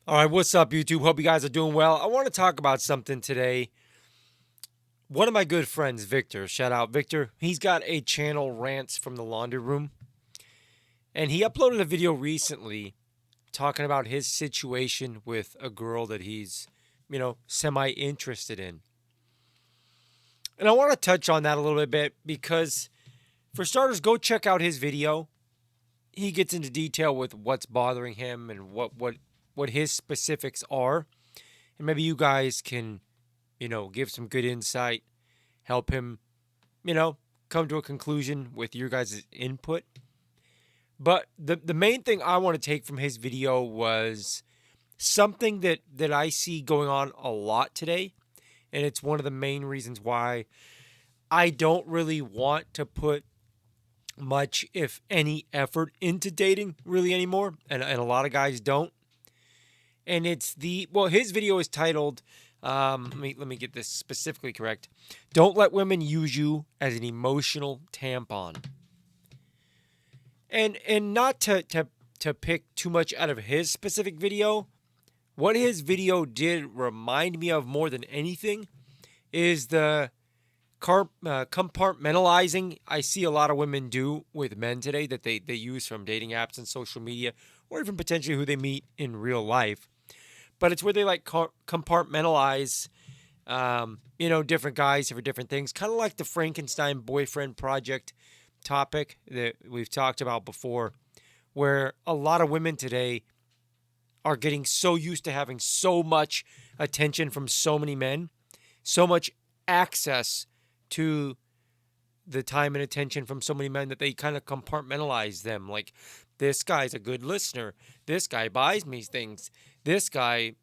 All right, what's up, YouTube? Hope you guys are doing well. I want to talk about something today. One of my good friends, Victor, shout out Victor, he's got a channel, Rants from the Laundry Room, and he uploaded a video recently talking about his situation with a girl that he's, semi interested in. And I want to touch on that a little bit because, for starters, go check out his video. He gets into detail with what's bothering him and what his specifics are. And maybe you guys can give some good insight, help him, come to a conclusion with your guys' input. But the main thing I want to take from his video was something that I see going on a lot today. And it's one of the main reasons why I don't really want to put much, if any, effort into dating really anymore. And a lot of guys don't. And it's his video is titled, let me get this specifically correct. Don't let women use you as an emotional tampon. And not to pick too much out of his specific video, what his video did remind me of more than anything is the compartmentalizing I see a lot of women do with men today that they use from dating apps and social media, or even potentially who they meet in real life. But it's where they like compartmentalize, different guys for different things. Kind of like the Frankenstein boyfriend project topic that we've talked about before, where a lot of women today are getting so used to having so much attention from so many men, so much access to the time and attention from so many men that they kind of compartmentalize them. Like, this guy's a good listener. This guy buys me things. This guy,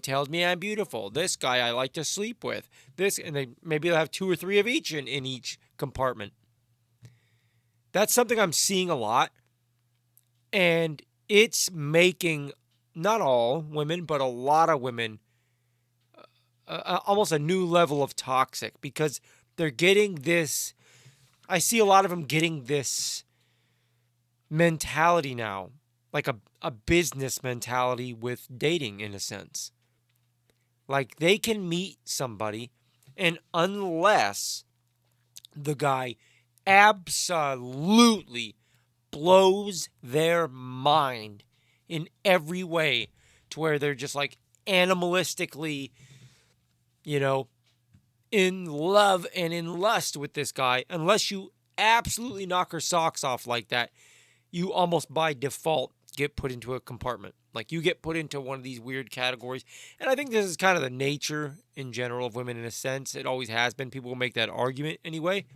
tells me I'm beautiful. This guy I like to sleep with. And they'll have two or three of each in each compartment. That's something I'm seeing a lot. And it's making not all women, but a lot of women almost a new level of toxic because they're getting this. I see a lot of them getting this mentality now, like a business mentality with dating in a sense. Like they can meet somebody, and unless the guy absolutely blows their mind in every way to where they're just like animalistically, you know, in love and in lust with this guy, unless you absolutely knock her socks off like that, you almost by default get put into a compartment. Like you get put into one of these weird categories. And I think this is kind of the nature in general of women in a sense. It always has been. People will make that argument anyway.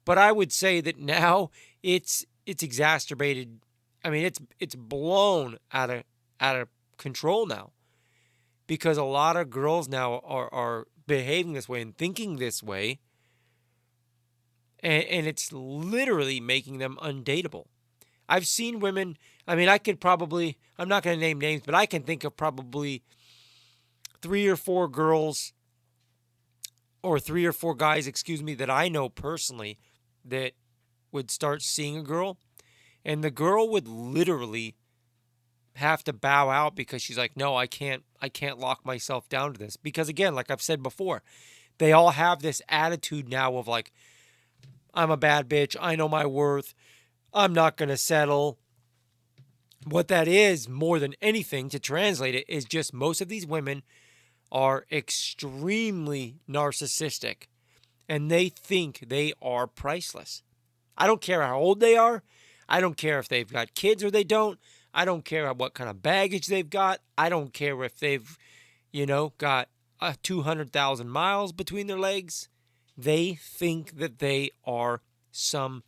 But I would say that now it's exacerbated. I mean, it's blown out of control now. Because a lot of girls now are behaving this way and thinking this way. And it's literally making them undateable. I've seen women, I mean, I'm not going to name names, but I can think of probably 3 or 4 girls or 3 or 4 guys, that I know personally that would start seeing a girl and the girl would literally have to bow out because she's like, no, I can't lock myself down to this. Because again, like I've said before, they all have this attitude now of like, I'm a bad bitch. I know my worth. I'm not going to settle. What that is, more than anything, to translate it, is just most of these women are extremely narcissistic and they think they are priceless. I don't care how old they are. I don't care if they've got kids or they don't. I don't care what kind of baggage they've got. I don't care if they've, got 200,000 miles between their legs. They think that they are some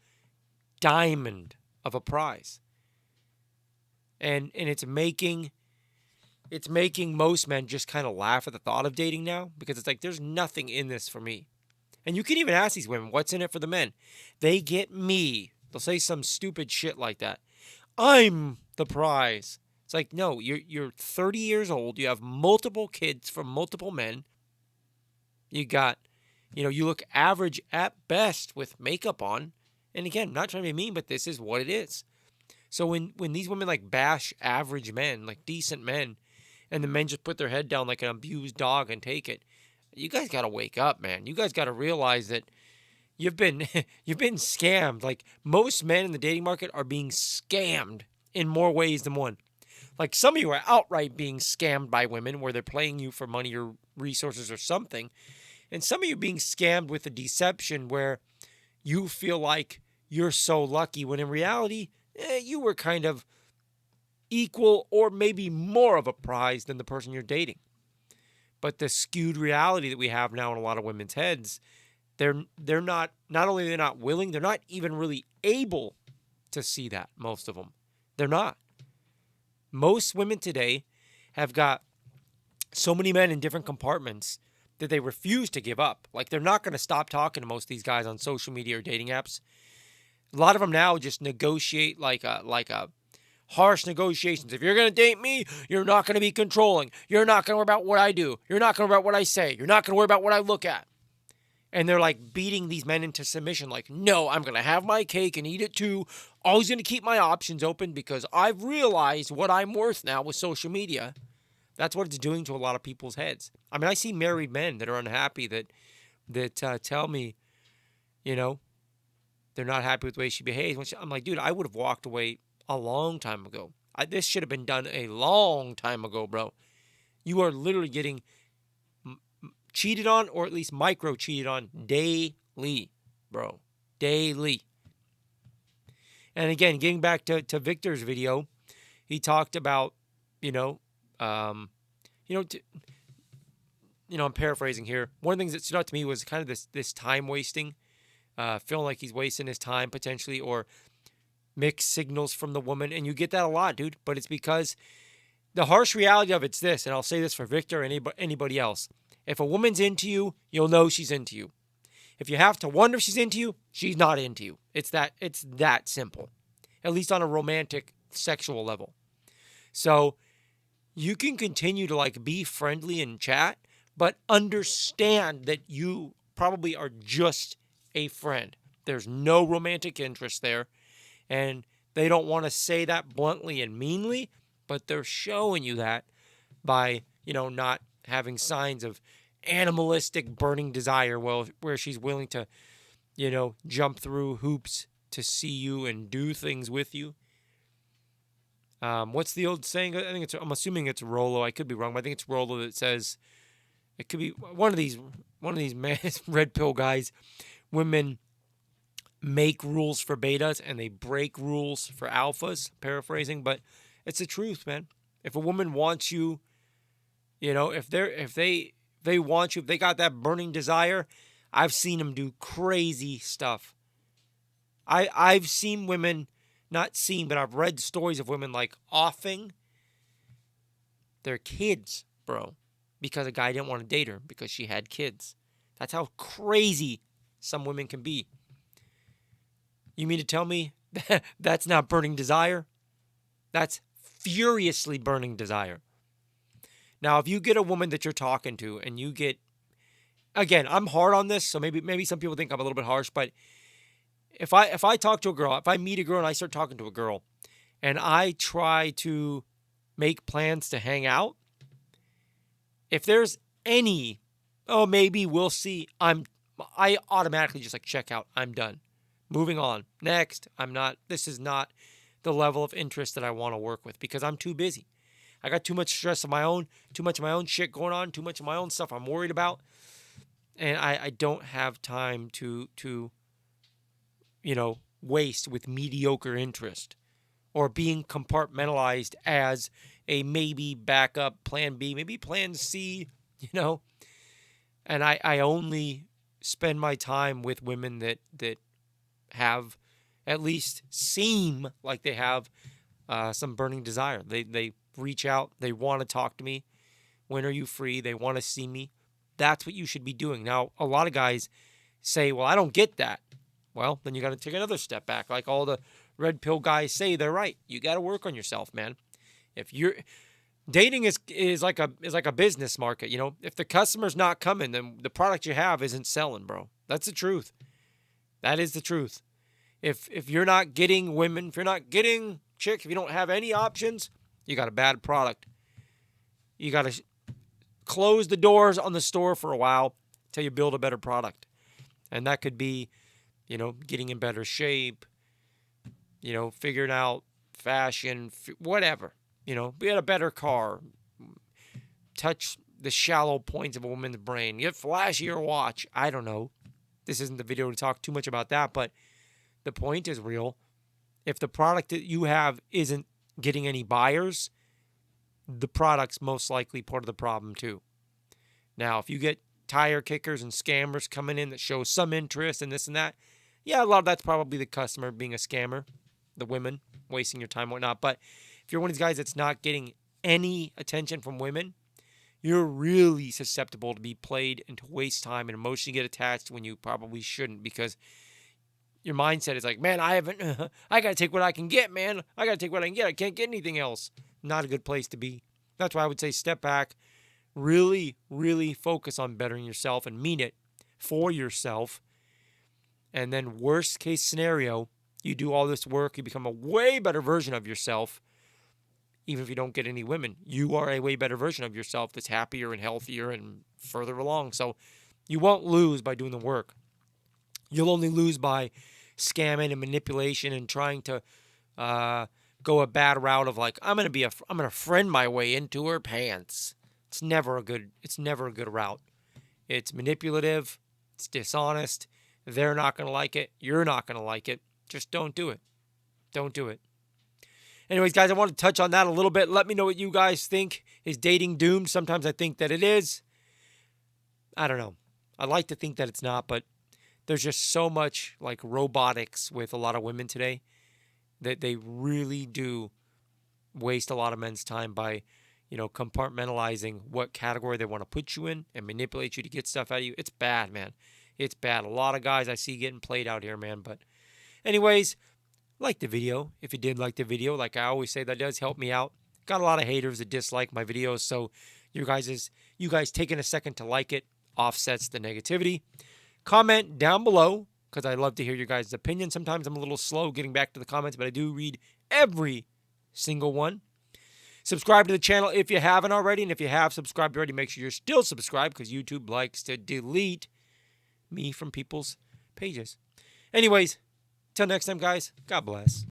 diamond of a prize. And it's making most men just kind of laugh at the thought of dating now because it's like there's nothing in this for me. And you can even ask these women, what's in it for the men? They get me. They'll say some stupid shit like that. I'm the prize. It's like, no, you're 30 years old. You have multiple kids from multiple men. You got, you look average at best with makeup on. And again, I'm not trying to be mean, but this is what it is. So when these women like bash average men, like decent men, and the men just put their head down like an abused dog and take it. You guys got to wake up, man. You guys got to realize that you've been you've been scammed. Like, most men in the dating market are being scammed in more ways than one. Like, some of you are outright being scammed by women where they're playing you for money or resources or something. And some of you being scammed with a deception where you feel like you're so lucky when in reality, you were kind of equal or maybe more of a prize than the person you're dating. But the skewed reality that we have now in a lot of women's heads, they're not only they're not willing, they're not even really able to see that. Most of them, they're not. Most women today have got so many men in different compartments that they refuse to give up. Like, they're not going to stop talking to most of these guys on social media or dating apps. A lot of them now just negotiate like a harsh negotiations. If you're going to date me, you're not going to be controlling. You're not going to worry about what I do. You're not going to worry about what I say. You're not going to worry about what I look at. And they're like beating these men into submission. Like, no, I'm going to have my cake and eat it too. Always going to keep my options open because I've realized what I'm worth now with social media. That's what it's doing to a lot of people's heads. I mean, I see married men that are unhappy that tell me, they're not happy with the way she behaves. Which I'm like, dude, I would have walked away a long time ago. This should have been done a long time ago, bro. You are literally getting cheated on, or at least micro cheated on daily, bro. Daily. And again, getting back to Victor's video, he talked about, I'm paraphrasing here. One of the things that stood out to me was kind of this time wasting, feeling like he's wasting his time potentially, or mixed signals from the woman. And you get that a lot, dude. But it's because the harsh reality of it's this, and I'll say this for Victor or anybody else. If a woman's into you, you'll know she's into you. If you have to wonder if she's into you, she's not into you. It's that simple, at least on a romantic, sexual level. So you can continue to like be friendly and chat, but understand that you probably are just a friend. There's no romantic interest there. And they don't want to say that bluntly and meanly, but they're showing you that by, not having signs of animalistic burning desire, where she's willing to, jump through hoops to see you and do things with you. What's the old saying? I'm assuming it's Rollo. I could be wrong, but I think it's Rollo that says, it could be one of these red pill guys. Women make rules for betas and they break rules for alphas, paraphrasing, but it's the truth, man. If a woman wants you, if they want you, if they got that burning desire, I've seen them do crazy stuff. I've seen women, not seen, but I've read stories of women like offing their kids, bro, because a guy didn't want to date her because she had kids. That's how crazy some women can be. You mean to tell me that's not burning desire? That's furiously burning desire. Now, if you get a woman that you're talking to and you get, again, I'm hard on this, so maybe some people think I'm a little bit harsh, but if I talk to a girl, if I meet a girl and I start talking to a girl and I try to make plans to hang out, if there's any, maybe we'll see, I automatically just like check out. I'm done. Moving on. Next. This is not the level of interest that I want to work with because I'm too busy. I got too much stress of my own, too much of my own shit going on, too much of my own stuff I'm worried about. And I don't have time to waste with mediocre interest or being compartmentalized as a maybe backup plan B, maybe plan C, And I only spend my time with women that have at least seem like they have some burning desire. They reach out. They want to talk to me. When are you free? They want to see me. That's what you should be doing. Now, a lot of guys say, well, I don't get that. Well, then you got to take another step back. Like all the red pill guys say, they're right. You got to work on yourself, man. If you're dating is like a business market, If the customer's not coming, then the product you have isn't selling, bro. That's the truth. That is the truth. If you're not getting women, if you're not getting chicks, if you don't have any options, you got a bad product. You got to close the doors on the store for a while until you build a better product. And that could be, getting in better shape, figuring out fashion, whatever. Get a better car, touch the shallow points of a woman's brain, get flashier watch. I don't know. This isn't the video to talk too much about that, but the point is real. If the product that you have isn't getting any buyers, the product's most likely part of the problem too. Now, if you get tire kickers and scammers coming in that show some interest in this and that, yeah, a lot of that's probably the customer being a scammer, the women wasting your time and whatnot. But if you're one of these guys that's not getting any attention from women, you're really susceptible to be played and to waste time and emotionally get attached when you probably shouldn't, because your mindset is like, man, I got to take what I can get, man. I got to take what I can get. I can't get anything else. Not a good place to be. That's why I would say step back, really, really focus on bettering yourself and mean it for yourself. And then worst case scenario, you do all this work, you become a way better version of yourself. Even if you don't get any women, you are a way better version of yourself that's happier and healthier and further along. So you won't lose by doing the work. You'll only lose by scamming and manipulation and trying to go a bad route of like, I'm gonna friend my way into her pants. It's never a good route. It's manipulative. It's dishonest. They're not gonna like it. You're not gonna like it. Just don't do it. Don't do it. Anyways, guys, I want to touch on that a little bit. Let me know what you guys think. Is dating doomed? Sometimes I think that it is. I don't know. I like to think that it's not, but there's just so much like robotics with a lot of women today that they really do waste a lot of men's time by, compartmentalizing what category they want to put you in and manipulate you to get stuff out of you. It's bad, man. It's bad. A lot of guys I see getting played out here, man. But anyways, like the video. If you did like the video, like I always say, that does help me out. Got a lot of haters that dislike my videos, so you guys taking a second to like it offsets the negativity. Comment down below, because I love to hear your guys' opinion. Sometimes I'm a little slow getting back to the comments, but I do read every single one. Subscribe to the channel if you haven't already, and if you have subscribed already, make sure you're still subscribed, because YouTube likes to delete me from people's pages. Anyways, till next time, guys, God bless.